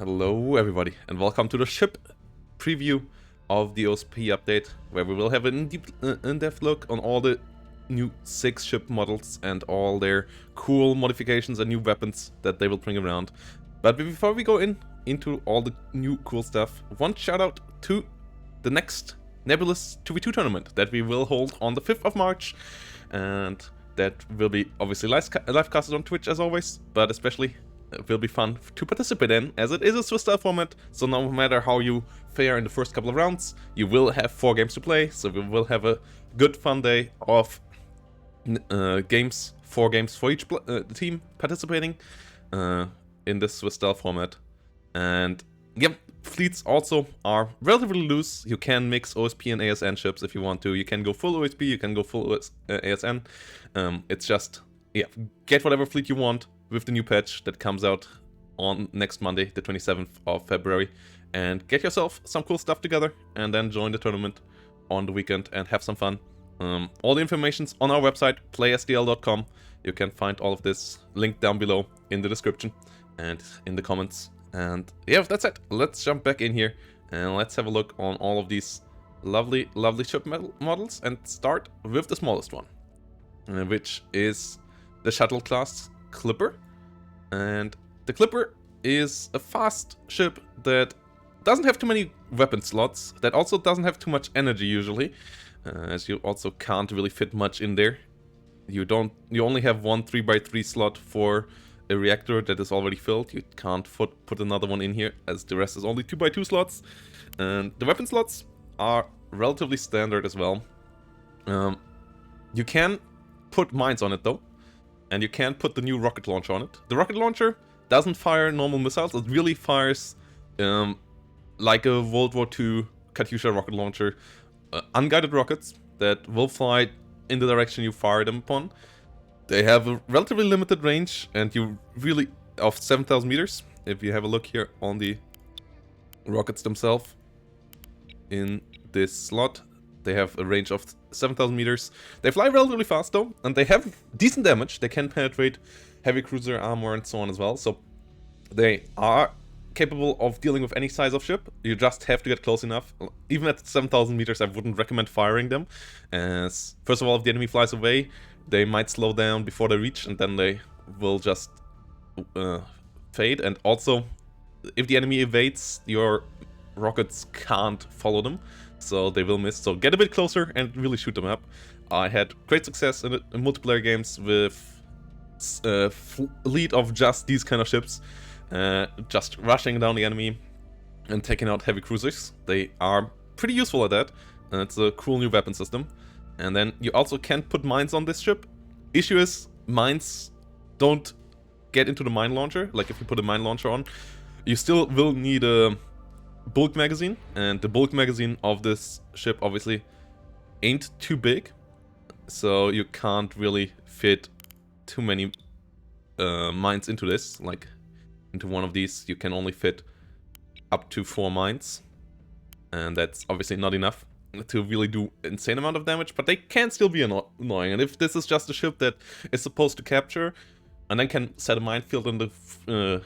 Hello everybody, and welcome to the ship preview of the OSP update, where we will have an in-depth look on all the new 6 ship models and all their cool modifications and new weapons that they will bring around. But before we go into all the new cool stuff, one shout out to the next Nebulous 2v2 tournament that we will hold on the 5th of March, and that will be obviously live casted on Twitch as always, but especially it will be fun to participate in, as it is a Swiss style format, so no matter how you fare in the first couple of rounds, you will have 4 games to play, so we will have a good fun day of games, 4 games for each team participating in this Swiss style format. And yep, fleets also are relatively loose. You can mix OSP and ASN ships if you want to. You can go full OSP, you can go full ASN. It's just, yeah, get whatever fleet you want with the new patch that comes out on next Monday, the 27th of February, and get yourself some cool stuff together, and then join the tournament on the weekend and have some fun. All the information's on our website, playsdl.com. You can find all of this linked down below in the description and in the comments. And yeah, that's it. Let's jump back in here and let's have a look on all of these lovely ship models, and start with the smallest one, which is the shuttle class Clipper. And the Clipper is a fast ship that doesn't have too many weapon slots, that also doesn't have too much energy usually, as you also can't really fit much in there. You only have one 3x3 slot for a reactor that is already filled. You can't put another one in here, as the rest is only 2x2 slots. And the weapon slots are relatively standard as well. You can put mines on it though, and you can put the new rocket launcher on it. The rocket launcher doesn't fire normal missiles, it really fires like a World War II Katyusha rocket launcher, unguided rockets that will fly in the direction you fire them upon. They have a relatively limited range, and you really, of 7,000 meters. If you have a look here on the rockets themselves in this slot, they have a range of 7,000 meters. They fly relatively fast though, and they have decent damage. They can penetrate heavy cruiser armor and so on as well. So they are capable of dealing with any size of ship. You just have to get close enough. Even at 7,000 meters, I wouldn't recommend firing them, as first of all, if the enemy flies away, they might slow down before they reach, and then they will just fade. And also, if the enemy evades, your rockets can't follow them, so they will miss. So get a bit closer and really shoot them up. I had great success in multiplayer games with a fleet of just these kind of ships, just rushing down the enemy and taking out heavy cruisers. They are pretty useful at that, and it's a cool new weapon system. And then you also can put mines on this ship. Issue is, mines don't get into the mine launcher. Like, if you put a mine launcher on, you still will need a bulk magazine, and the bulk magazine of this ship obviously ain't too big, so you can't really fit too many mines into this. Like, into one of these you can only fit up to 4 mines, and that's obviously not enough to really do insane amount of damage, but they can still be annoying. And if this is just a ship that is supposed to capture and then can set a minefield in the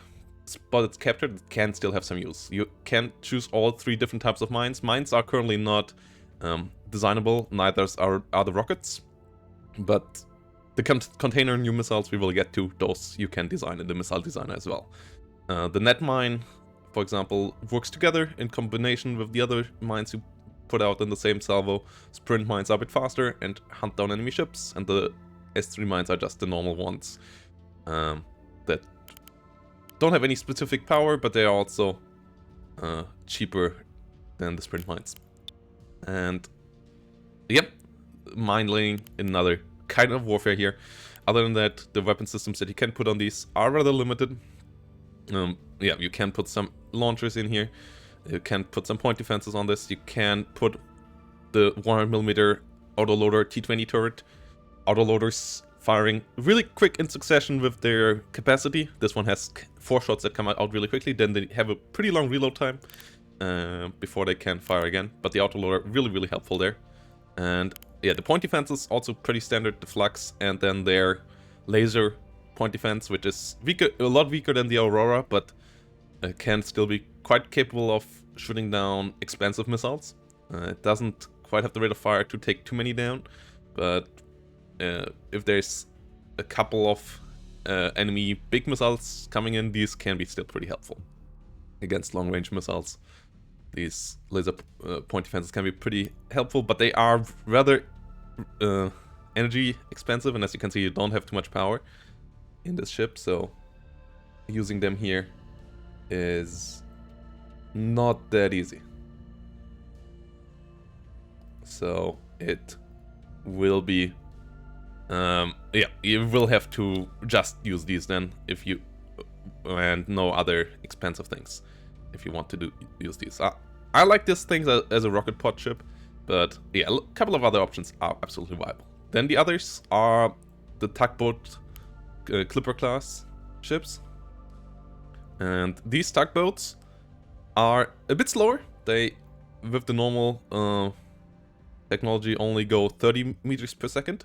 spot it's captured, it can still have some use. You can choose all 3 different types of mines. Mines are currently not designable, neither are the rockets, but the container new missiles we will get to, those you can design in the missile designer as well. The net mine, for example, works together in combination with the other mines you put out in the same salvo. Sprint mines are a bit faster and hunt down enemy ships, and the S3 mines are just the normal ones that don't have any specific power, but they are also cheaper than the sprint mines. And yep, mine laying, another kind of warfare here. Other than that, the weapon systems that you can put on these are rather limited. Yeah, you can put some launchers in here. You can put some point defenses on this. You can put the 100mm autoloader T20 turret. Autoloaders firing really quick in succession with their capacity. This one has 4 shots that come out really quickly. Then they have a pretty long reload time before they can fire again. But the autoloader really helpful there. And yeah, the point defense is also pretty standard. The flux, and then their laser point defense, which is weaker, a lot weaker than the Aurora, but can still be quite capable of shooting down expensive missiles. It doesn't quite have the rate of fire to take too many down, but if there's a couple of enemy big missiles coming in, these can be still pretty helpful against long-range missiles. These laser point defenses can be pretty helpful, but they are rather energy expensive, and as you can see, you don't have too much power in this ship, so using them here is not that easy. So it will be yeah, you will have to just use these then if you and no other expensive things if you want to use these. I like this thing as a rocket pod ship, but yeah, a couple of other options are absolutely viable. Then the others are the tugboat clipper class ships, and these tugboats are a bit slower. They, with the normal technology, only go 30 meters per second,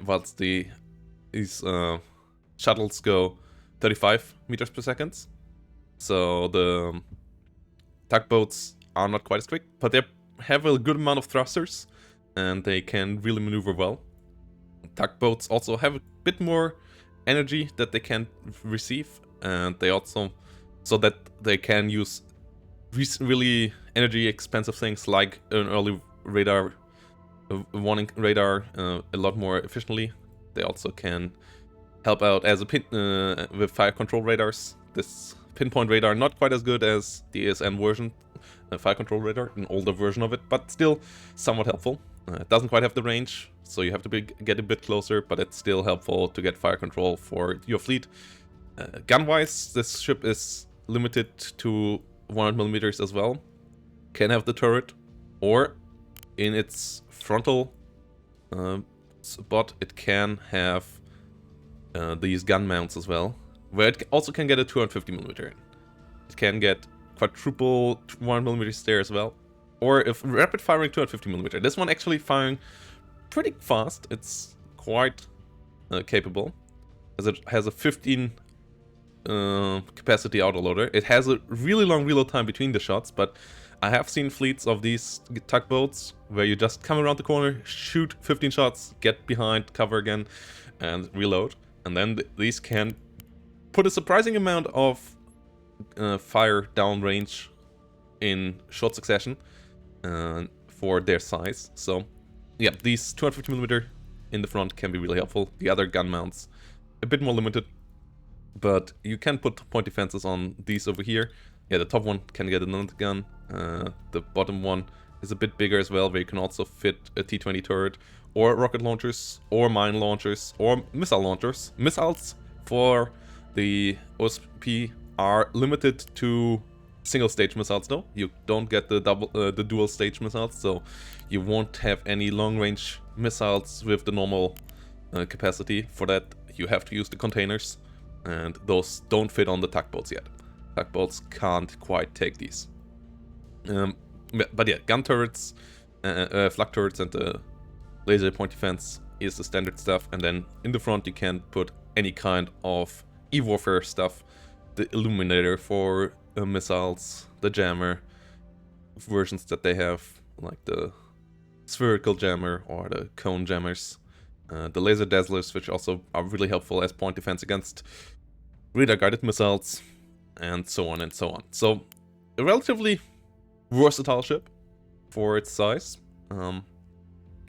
whilst these shuttles go 35 meters per second. So the tugboats are not quite as quick, but they have a good amount of thrusters, and they can really maneuver well. Tugboats also have a bit more energy that they can receive, and they also, so that they can use really energy expensive things like an early radar, warning radar a lot more efficiently. They also can help out as a with fire control radars. This pinpoint radar not quite as good as the ASN version, fire control radar, an older version of it, but still somewhat helpful. It doesn't quite have the range, so you have to get a bit closer, but it's still helpful to get fire control for your fleet. Gun-wise, this ship is limited to 100mm as well. Can have the turret, or in its frontal spot, it can have these gun mounts as well, where it also can get a 250mm in. It can get quadruple 100mm there as well, or if rapid firing 250mm. This one actually firing pretty fast. It's quite capable, as it has a 15 capacity autoloader. It has a really long reload time between the shots, but I have seen fleets of these tugboats where you just come around the corner, shoot 15 shots, get behind, cover again, and reload. And then these can put a surprising amount of fire downrange in short succession for their size. So yeah, these 250mm in the front can be really helpful. The other gun mounts a bit more limited, but you can put point defenses on these over here. Yeah, the top one can get another gun. The bottom one is a bit bigger as well, where you can also fit a T-20 turret, or rocket launchers, or mine launchers, or missile launchers. Missiles for the OSP are limited to single stage missiles though. You don't get the dual stage missiles, so you won't have any long range missiles with the normal capacity. For that, you have to use the containers, and those don't fit on the tugboats yet. Tugboats can't quite take these. But yeah, gun turrets, flak turrets, and the laser point defense is the standard stuff. And then in the front you can put any kind of e-warfare stuff. The illuminator for missiles, the jammer versions that they have, like the spherical jammer or the cone jammers, the laser dazzlers, which also are really helpful as point defense against radar guided missiles, and so on and so on. So a relatively versatile ship for its size, and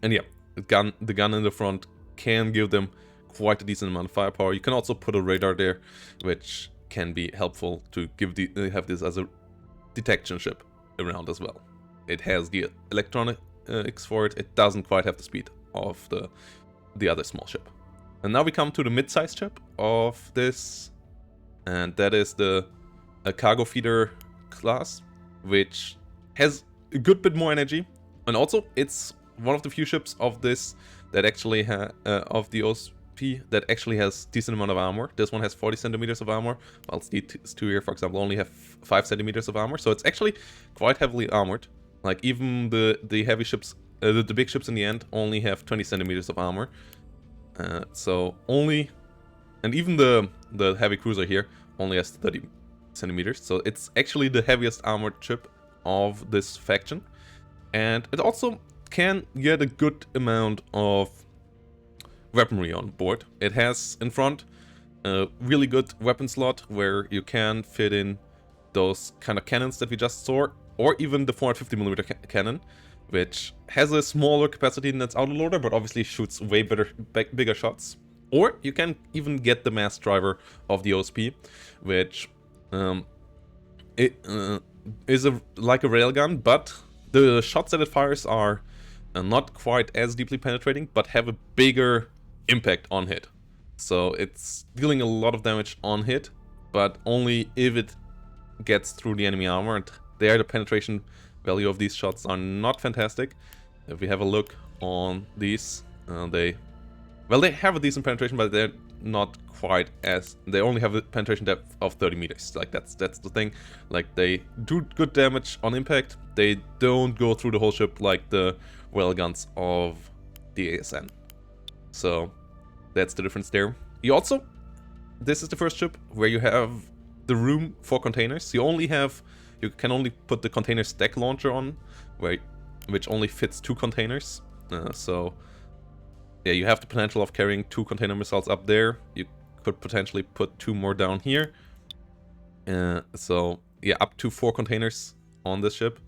yeah, the gun in the front can give them quite a decent amount of firepower. You can also put a radar there, which can be helpful to have this as a detection ship around as well. It has the electronics for it. It doesn't quite have the speed of the other small ship. And now we come to the mid-sized ship of this, and that is the cargo feeder class, which has a good bit more energy, and also it's one of the few ships of this that actually of the OSP that actually has decent amount of armor. This one has 40 centimeters of armor, whilst these two here, for example, only have 5 centimeters of armor. So it's actually quite heavily armored. Like even the heavy ships, the big ships in the end only have 20 centimeters of armor. So only, and even the heavy cruiser here only has 30 centimeters, so it's actually the heaviest armored ship of this faction. And it also can get a good amount of weaponry on board. It has in front a really good weapon slot where you can fit in those kind of cannons that we just saw, or even the 450mm cannon, which has a smaller capacity than its autoloader, but obviously shoots way bigger shots. Or you can even get the mass driver of the OSP, which is like a railgun, but the shots that it fires are not quite as deeply penetrating, but have a bigger impact on hit. So it's dealing a lot of damage on hit, but only if it gets through the enemy armor, and there the penetration value of these shots are not fantastic. If we have a look on these, they have a decent penetration, but they're not quite as... They only have a penetration depth of 30 meters. Like, that's the thing. Like, they do good damage on impact. They don't go through the whole ship like the railguns of the ASN. So, that's the difference there. You also... This is the first ship where you have the room for containers. You can only put the container stack launcher on, which only fits 2 containers. So... Yeah, you have the potential of carrying 2 container missiles up there. You could potentially put 2 more down here. So, yeah, up to 4 containers on this ship,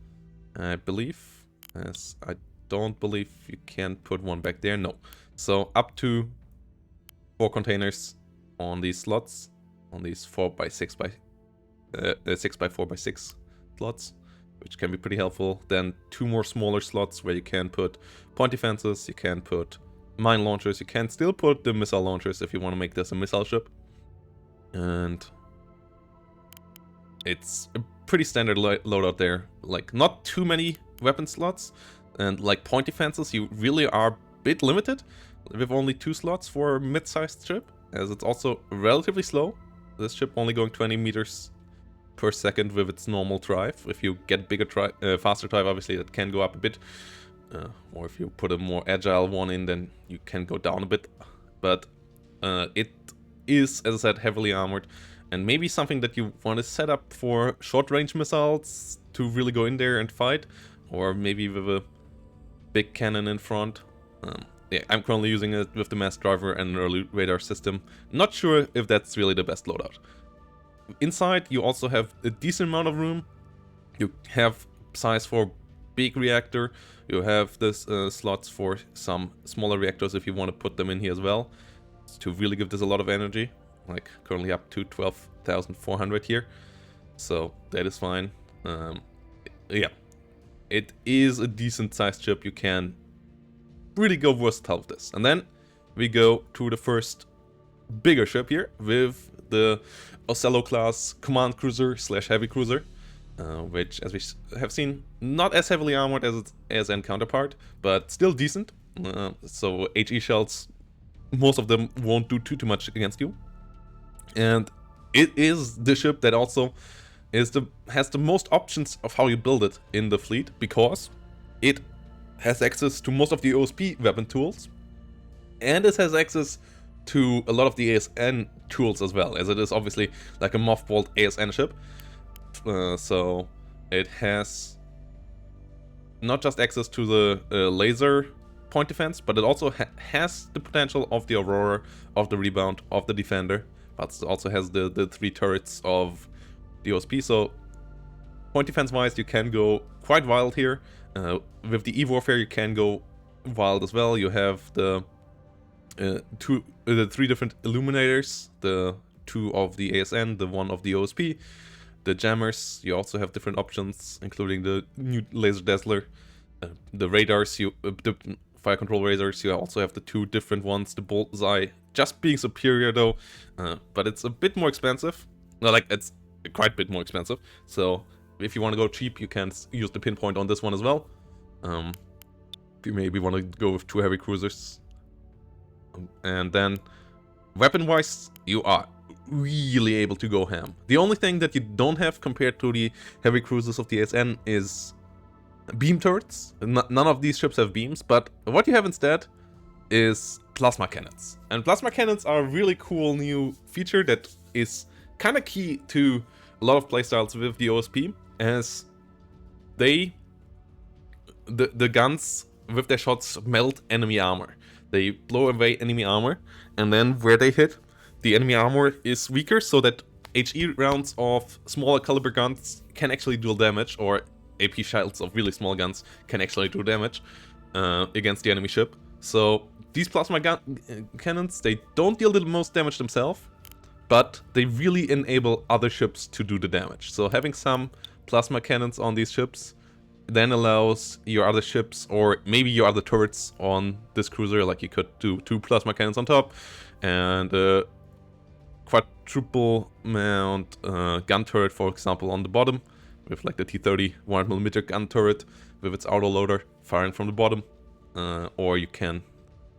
I believe. As I don't believe you can put 1 back there. No. So, up to 4 containers on these slots. On these 6x4x6 slots, which can be pretty helpful. Then 2 more smaller slots where you can put point defenses, you can put mine launchers, you can still put the missile launchers if you want to make this a missile ship. And it's a pretty standard loadout there. Like, not too many weapon slots, and like point defenses, you really are a bit limited with only 2 slots for a mid-sized ship, as it's also relatively slow. This ship only going 20 meters per second with its normal drive. If you get faster drive, obviously that can go up a bit. Or if you put a more agile one in, then you can go down a bit. But it is, as I said, heavily armored. And maybe something that you want to set up for short-range missiles to really go in there and fight. Or maybe with a big cannon in front. Yeah, I'm currently using it with the mass driver and an early radar system. Not sure if that's really the best loadout. Inside, you also have a decent amount of room. You have size for big reactor. You have this slots for some smaller reactors if you want to put them in here as well, to really give this a lot of energy. Like, currently up to 12,400 here. So, that is fine. Yeah. It is a decent sized ship. You can really go versatile with this. And then we go to the first bigger ship here with the Othello class command cruiser / heavy cruiser, which, as we have seen, not as heavily armored as its ASN counterpart, but still decent. So HE shells, most of them won't do too much against you. And it is the ship that also has the most options of how you build it in the fleet, because it has access to most of the OSP weapon tools, and it has access to a lot of the ASN tools as well, as it is obviously like a mothballed ASN ship. So it has not just access to the laser point defense, but it also has the potential of the Aurora, of the Rebound, of the Defender, but it also has the 3 turrets of the OSP. So point defense wise, you can go quite wild here. With the E-Warfare, you can go wild as well. You have the 3 different illuminators, the 2 of the ASN, the 1 of the OSP, the jammers. You also have different options, including the new laser dazzler, the radars, the fire control radars. You also have the 2 different ones, the bullseye, just being superior though, but it's a bit more expensive. No, like, it's quite a bit more expensive. So if you want to go cheap, you can use the pinpoint on this one as well. If you maybe want to go with 2 heavy cruisers. And then, weapon-wise, you are really able to go ham. The only thing that you don't have compared to the heavy cruisers of the ASN is beam turrets. None of these ships have beams, but what you have instead is plasma cannons. And plasma cannons are a really cool new feature that is kind of key to a lot of playstyles with the OSP, as the guns with their shots melt enemy armor. They blow away enemy armor, and then where they hit, the enemy armor is weaker, so that HE rounds of smaller caliber guns can actually deal damage, or AP shells of really small guns can actually do damage against the enemy ship. So these plasma cannons, they don't deal the most damage themselves, but they really enable other ships to do the damage. So having some plasma cannons on these ships then allows your other ships, or maybe your other turrets on this cruiser, like you could do 2 plasma cannons on top, and a quadruple mount gun turret, for example, on the bottom, with like the T-30 100mm gun turret with its autoloader firing from the bottom. Or you can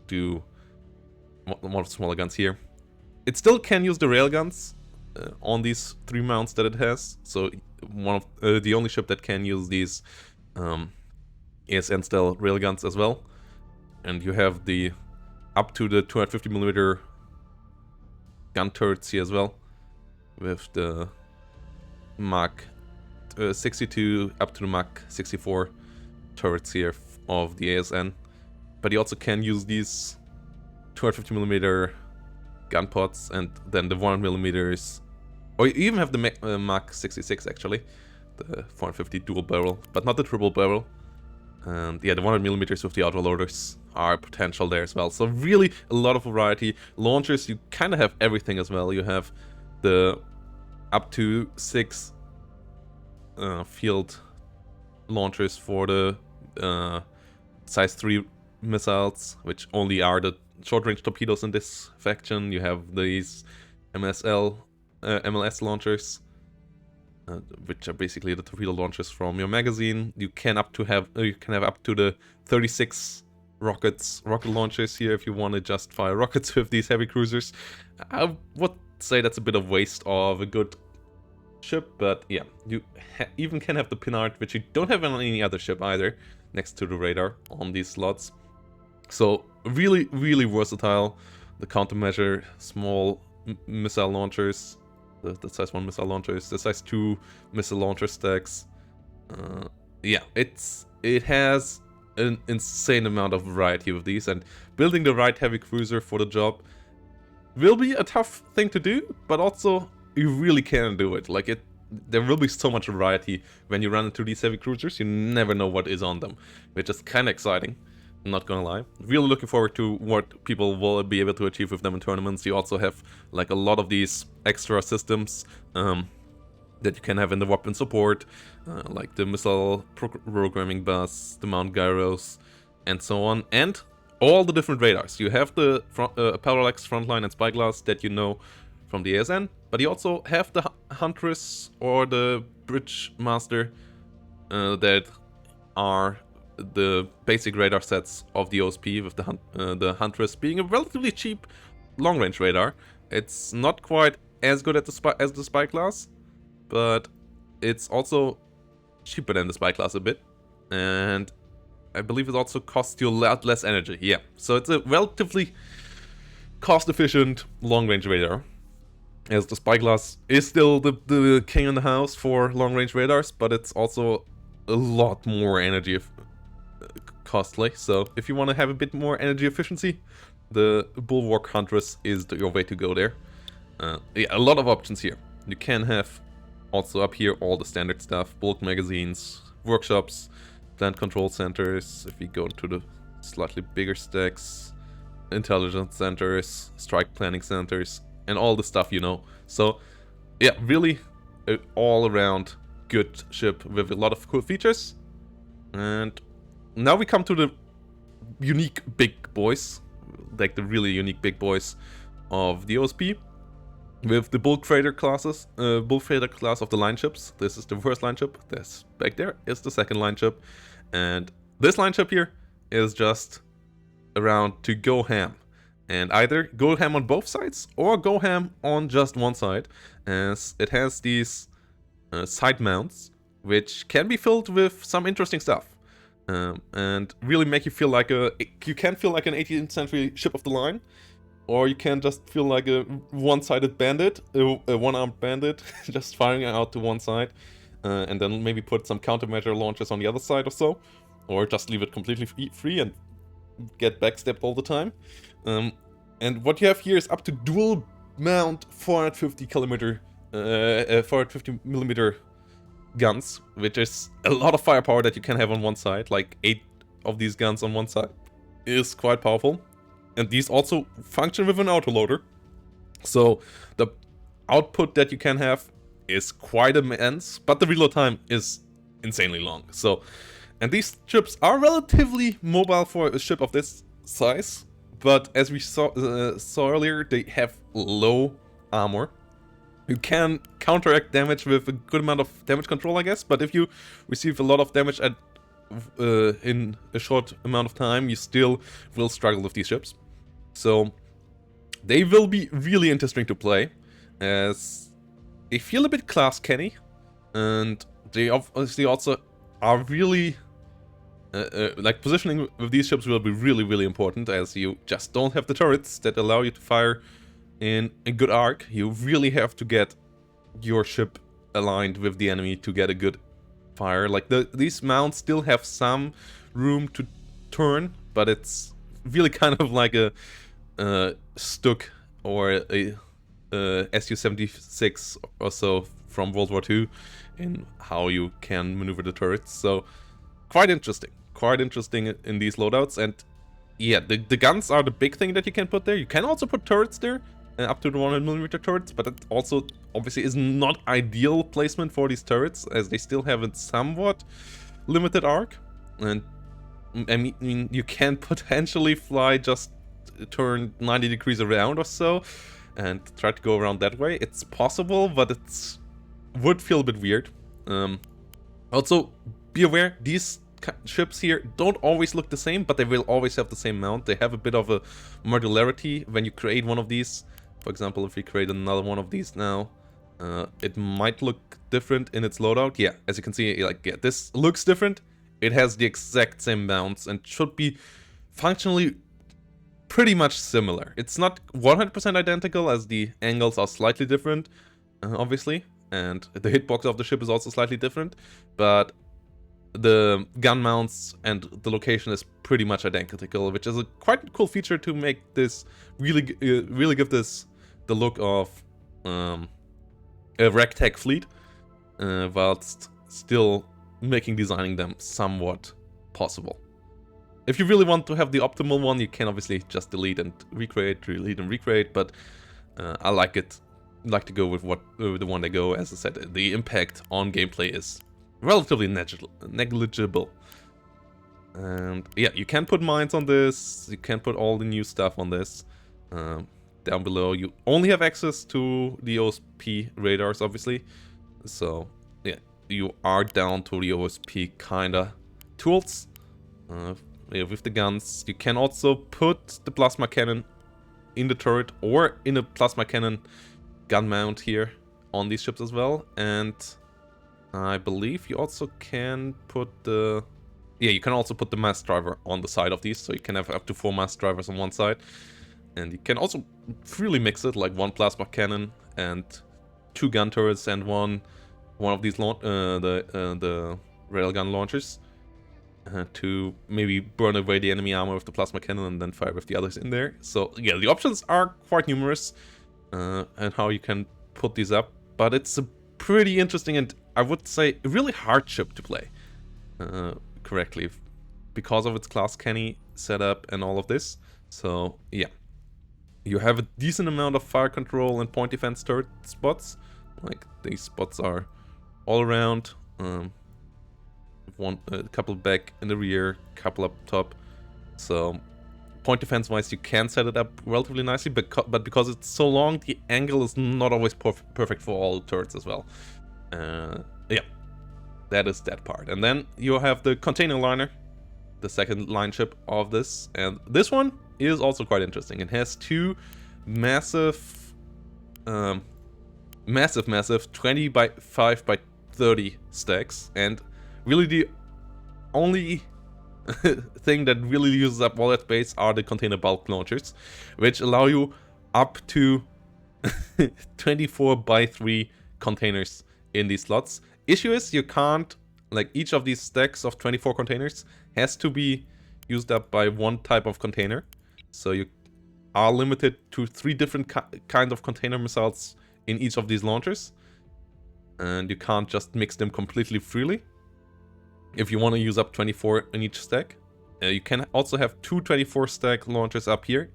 do more smaller guns here. It still can use the railguns on these 3 mounts that it has. So one of the only ship that can use these ASN style railguns as well. And you have the up to the 250mm gun turrets here as well, with the Mach 62 up to the Mach 64 turrets here of the ASN. But you also can use these 250mm gun pods, and then the 100mm, or you even have the Mach 66 actually, the 450 dual barrel, but not the triple barrel. And yeah, the 100mm with the autoloaders are potential there as well. So really a lot of variety. Launchers, you kind of have everything as well. You have the up to 6 field launchers for the size 3 missiles, which only are the short-range torpedoes in this faction. You have these MLS launchers, which are basically the torpedo launchers from your magazine. You can have up to the 36 rocket launchers here if you want to just fire rockets with these heavy cruisers. I would say that's a bit of waste of a good ship, but yeah, you even can have the pinard, which you don't have on any other ship either, next to the radar on these slots. So really, really versatile. The countermeasure, small missile launchers, the size 1 missile launchers, the size 2 missile launcher stacks. Yeah, it has an insane amount of variety with these, and building the right heavy cruiser for the job will be a tough thing to do, but also you really can do it. Like there will be so much variety when you run into these heavy cruisers. You never know what is on them, which is kind of exciting. I'm not gonna lie. Really looking forward to what people will be able to achieve with them in tournaments. You also have like a lot of these extra systems that you can have in the weapon support, like the missile programming bus, the mount gyros, and so on, and all the different radars. You have the parallax, frontline, and spyglass that you know from the ASN, but you also have the Huntress or the Bridge Master that are the basic radar sets of the OSP, with the Huntress being a relatively cheap long-range radar. It's not quite as good as the Spyglass, but it's also cheaper than the Spyglass a bit, and I believe it also costs you a lot less energy. Yeah, so it's a relatively cost-efficient long-range radar, as the Spyglass is still the king in the house for long-range radars, but it's also a lot more energy costly. So if you want to have a bit more energy efficiency, the Bulwark Huntress is your way to go there. Yeah, a lot of options here. You can have also up here all the standard stuff: bulk magazines, workshops, plant control centers. If we go to the slightly bigger stacks, intelligence centers, strike planning centers, and all the stuff you know. So yeah, really an all-around good ship with a lot of cool features. And now we come to the unique big boys, like the really unique big boys of the OSP, with the bulk freighter class of the line ships. This is the first line ship. This back there is the second line ship, and this line ship here is just around to go ham, and either go ham on both sides or go ham on just one side, as it has these side mounts which can be filled with some interesting stuff. And really make you feel like you can feel like an 18th century ship of the line, or you can just feel like a one-sided bandit, a one-armed bandit, just firing out to one side, and then maybe put some countermeasure launchers on the other side or so, or just leave it completely free and get backstepped all the time. And what you have here is up to dual mount 450 millimeter guns, which is a lot of firepower that you can have on one side. Like 8 of these guns on one side is quite powerful. And these also function with an autoloader. So the output that you can have is quite immense, but the reload time is insanely long. So, and these ships are relatively mobile for a ship of this size, but as we saw earlier, they have low armor. You can counteract damage with a good amount of damage control, I guess, but if you receive a lot of damage in a short amount of time, you still will struggle with these ships. So they will be really interesting to play, as they feel a bit class canny, and they obviously also are really like positioning with these ships will be really important, as you just don't have the turrets that allow you to fire in a good arc. You really have to get your ship aligned with the enemy to get a good fire. Like these mounts still have some room to turn, but it's really kind of like a Stuk or a Su-76 or so from World War II in how you can maneuver the turrets. So quite interesting in these loadouts. And yeah, the guns are the big thing that you can put there. You can also put turrets there, up to the 100mm turrets, but it also obviously is not ideal placement for these turrets, as they still have a somewhat limited arc. And I mean, you can potentially fly just turn 90 degrees around or so and try to go around that way. It's possible, but it would feel a bit weird. Also, be aware, these ships here don't always look the same, but they will always have the same mount. They have a bit of a modularity when you create one of these. For example, if we create another one of these now, it might look different in its loadout. Yeah, as you can see, like, yeah, this looks different. It has the exact same mounts and should be functionally pretty much similar. It's not 100% identical, as the angles are slightly different, obviously, and the hitbox of the ship is also slightly different, but the gun mounts and the location is pretty much identical, which is a quite cool feature to make this really give this the look of a ragtag fleet, whilst still making designing them somewhat possible. If you really want to have the optimal one, you can obviously just delete and recreate, but I like to go with the one they go. As I said, the impact on gameplay is relatively negligible. And yeah, you can put mines on this, you can put all the new stuff on this. Down below, you only have access to the OSP radars, obviously. So yeah, you are down to the OSP kinda tools. Yeah, with the guns, you can also put the plasma cannon in the turret or in a plasma cannon gun mount here on these ships as well. And I believe you also can put the... yeah, you can also put the mass driver on the side of these, so you can have up to 4 mass drivers on one side. And you can also freely mix it, like 1 plasma cannon and 2 gun turrets and one of these the railgun launchers. To maybe burn away the enemy armor with the plasma cannon and then fire with the others in there. So yeah, the options are quite numerous, and how you can put these up. But it's a pretty interesting and, I would say, a really hard ship to play correctly, because of its class canny setup and all of this. So yeah, you have a decent amount of fire control and point defense turret spots. Like, these spots are all around. A couple back in the rear, couple up top. So point defense wise, you can set it up relatively nicely, but because it's so long, the angle is not always perfect for all turrets as well. Yeah, that is that part. And then you have the container liner, the second line ship of this, and this one is also quite interesting. It has 2 massive 20 by 5 by 30 stacks, and really the only thing that really uses up all that space are the container bulk launchers, which allow you up to 24 by 3 containers in these slots. Issue is you can't, like, each of these stacks of 24 containers has to be used up by one type of container. So you are limited to 3 different kind of container missiles in each of these launchers. And you can't just mix them completely freely if you want to use up 24 in each stack. You can also have 2 24 stack launchers up here,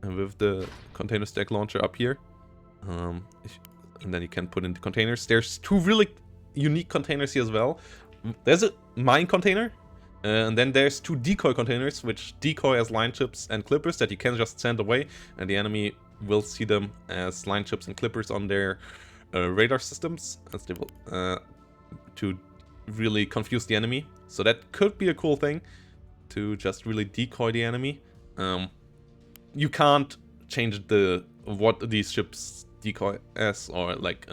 with the container stack launcher up here. And then you can put in the containers. There's 2 really unique containers here as well. There's a mine container, and then there's 2 decoy containers, which decoy as line chips and clippers that you can just send away, and the enemy will see them as line chips and clippers on their radar systems, as they will, to really confuse the enemy. So that could be a cool thing, to just really decoy the enemy. You can't change what these ships decoy as, or like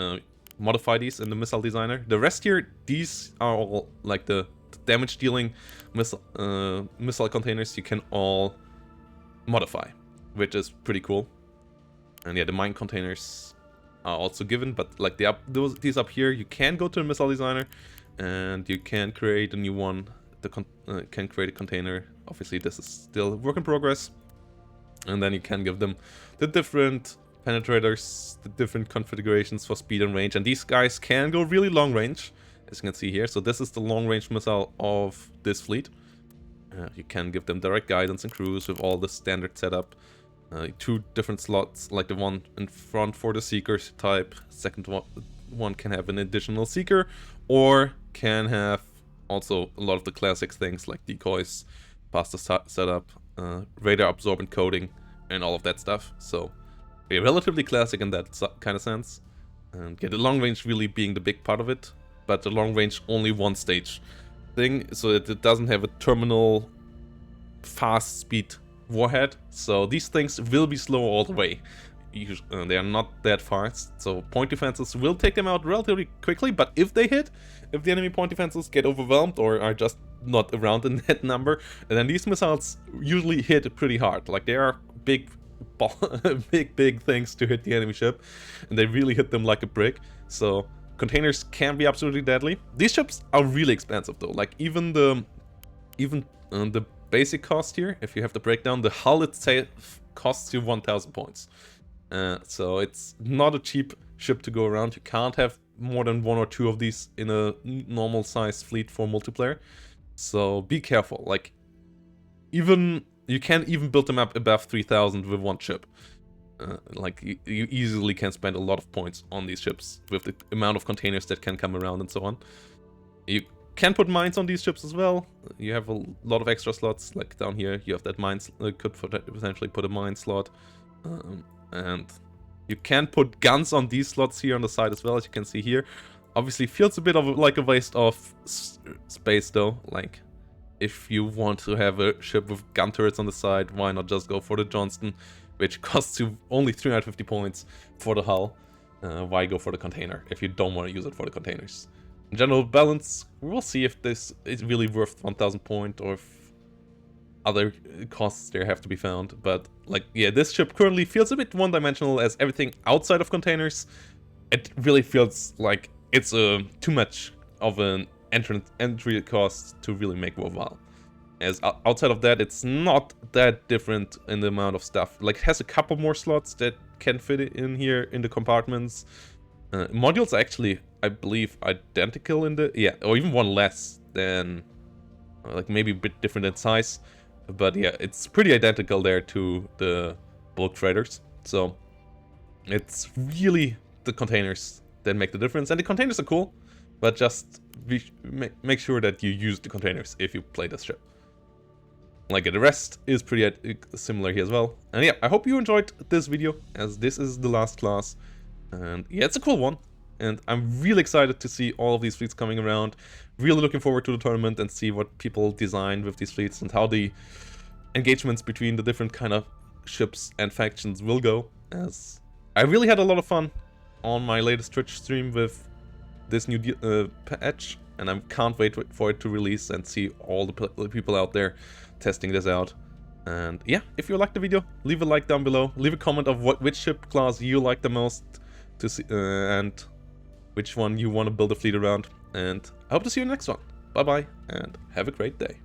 modify these in the missile designer. The rest here, these are all like the damage dealing missile containers you can all modify, which is pretty cool. And yeah, the mine containers are also given, but like these up here, you can go to the missile designer and you can create a new one. Can create a container. Obviously this is still a work in progress. And then you can give them the different penetrators, the different configurations for speed and range. And these guys can go really long range, as you can see here. So this is the long range missile of this fleet. You can give them direct guidance and cruise with all the standard setup. 2 different slots, like the one in front for the seeker type. Second one can have an additional seeker, or can have also a lot of the classic things like decoys, faster setup, radar absorbent coding, and all of that stuff. So yeah, relatively classic in that kind of sense. And yeah, the long range really being the big part of it, but the long range only one stage thing, so that it doesn't have a terminal fast speed warhead. So these things will be slow all the way. They are not that fast, so point defenses will take them out relatively quickly. But if they hit, if the enemy point defenses get overwhelmed or are just not around in that number, then these missiles usually hit pretty hard. Like, they are big big things to hit the enemy ship, and they really hit them like a brick. So containers can be absolutely deadly. These ships are really expensive though. Like, even the basic cost here, if you have the breakdown, the hull itself costs you 1000 points. So it's not a cheap ship to go around. You can't have more than 1 or 2 of these in a normal size fleet for multiplayer. So be careful. Like, even you can't even build them up above 3000 with one ship. Like, you easily can spend a lot of points on these ships with the amount of containers that can come around and so on. You can put mines on these ships as well. You have a lot of extra slots. Like down here, you have that mines. Could potentially put a mine slot. And you can put guns on these slots here on the side as well, as you can see here. Obviously feels a bit of like a waste of space though. Like, if you want to have a ship with gun turrets on the side, why not just go for the Johnston, which costs you only 350 points for the hull. Why go for the container if you don't want to use it for the containers? In general balance, we'll see if this is really worth 1000 point, or if other costs there have to be found. But like, yeah, this ship currently feels a bit one-dimensional, as everything outside of containers, it really feels like it's too much of an entry cost to really make worthwhile. As outside of that, it's not that different in the amount of stuff. Like, it has a couple more slots that can fit in here in the compartments. Modules are actually, I believe, identical in the... Yeah, or even one less than... like, maybe a bit different in size. But yeah, it's pretty identical there to the bulk freighters. So it's really the containers that make the difference. And the containers are cool, but just make sure that you use the containers if you play this ship. Like, the rest is pretty similar here as well. And yeah, I hope you enjoyed this video, as this is the last class. And yeah, it's a cool one. And I'm really excited to see all of these fleets coming around. Really looking forward to the tournament and see what people design with these fleets and how the engagements between the different kind of ships and factions will go. As I really had a lot of fun on my latest Twitch stream with this new patch. and I can't wait for it to release and see all the people out there testing this out. And yeah, if you liked the video, leave a like down below, leave a comment of which ship class you like the most to see, and which one you want to build a fleet around. And I hope to see you in the next one. Bye bye, and have a great day.